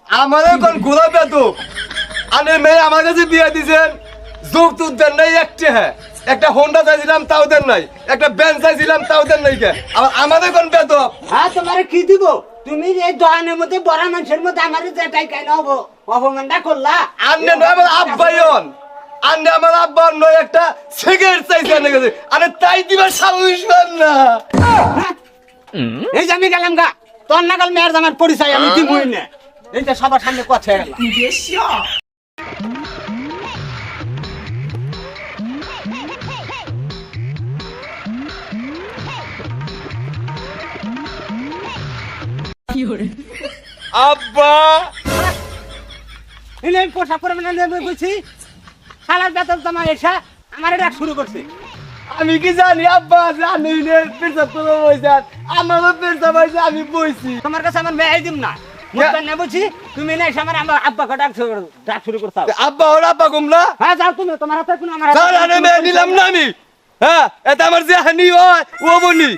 আমারও কোন গোলাপ এত আনে মেয়ে আমার কাছে বিয়ে দিছেন যৌতুক দেন নাই একটা হ্যাঁ একটা হোন্ডা চাইছিলাম তাও দেন নাই একটা বেঞ্চ চাইছিলাম তাও দেন নাই কে আমাদের কোন বেত হ্যাঁ তোমারে কি দিব তুমি এই দোকানের মধ্যে বড় মানুষের মধ্যে আমারে যেটাই কেন হবো অপমানটা করলা আন্নে নয় আমার আব্বাইন আন্নে আমার আব্বার নয় একটা সিগারেট চাইছে আনে গেছে আরে তাই দিবার সাহস পান না এই যে আমি গেলাম গা তোর নাগাল মেয়ের জামার পরিচয় আমি দিবই না এই যে সবার সামনে কথা গেল আব্বা এনে পোশাক পরে মানে নেবে বুঝছি শালার বেতন জামা এসা আমার এটা শুরু করছে আমি কি জানি আব্বা জানি নে পেছাব তো বইছান আমারও পেছাব হইছে আমি বইছি তোমার কাছে আমার মেয়ে দিম না মুখটা নেব বুঝছি তুমি না এসে আমার আব্বাকে ডাক শুরু করতে আব্বা ওর আব্বা কম না হ্যাঁ যাও তুমি তোমার হাতে কোনো আমার স্যার আরে মেয়ে নিলাম না আমি হ্যাঁ এটা আমার যে হানি হয় ও বনি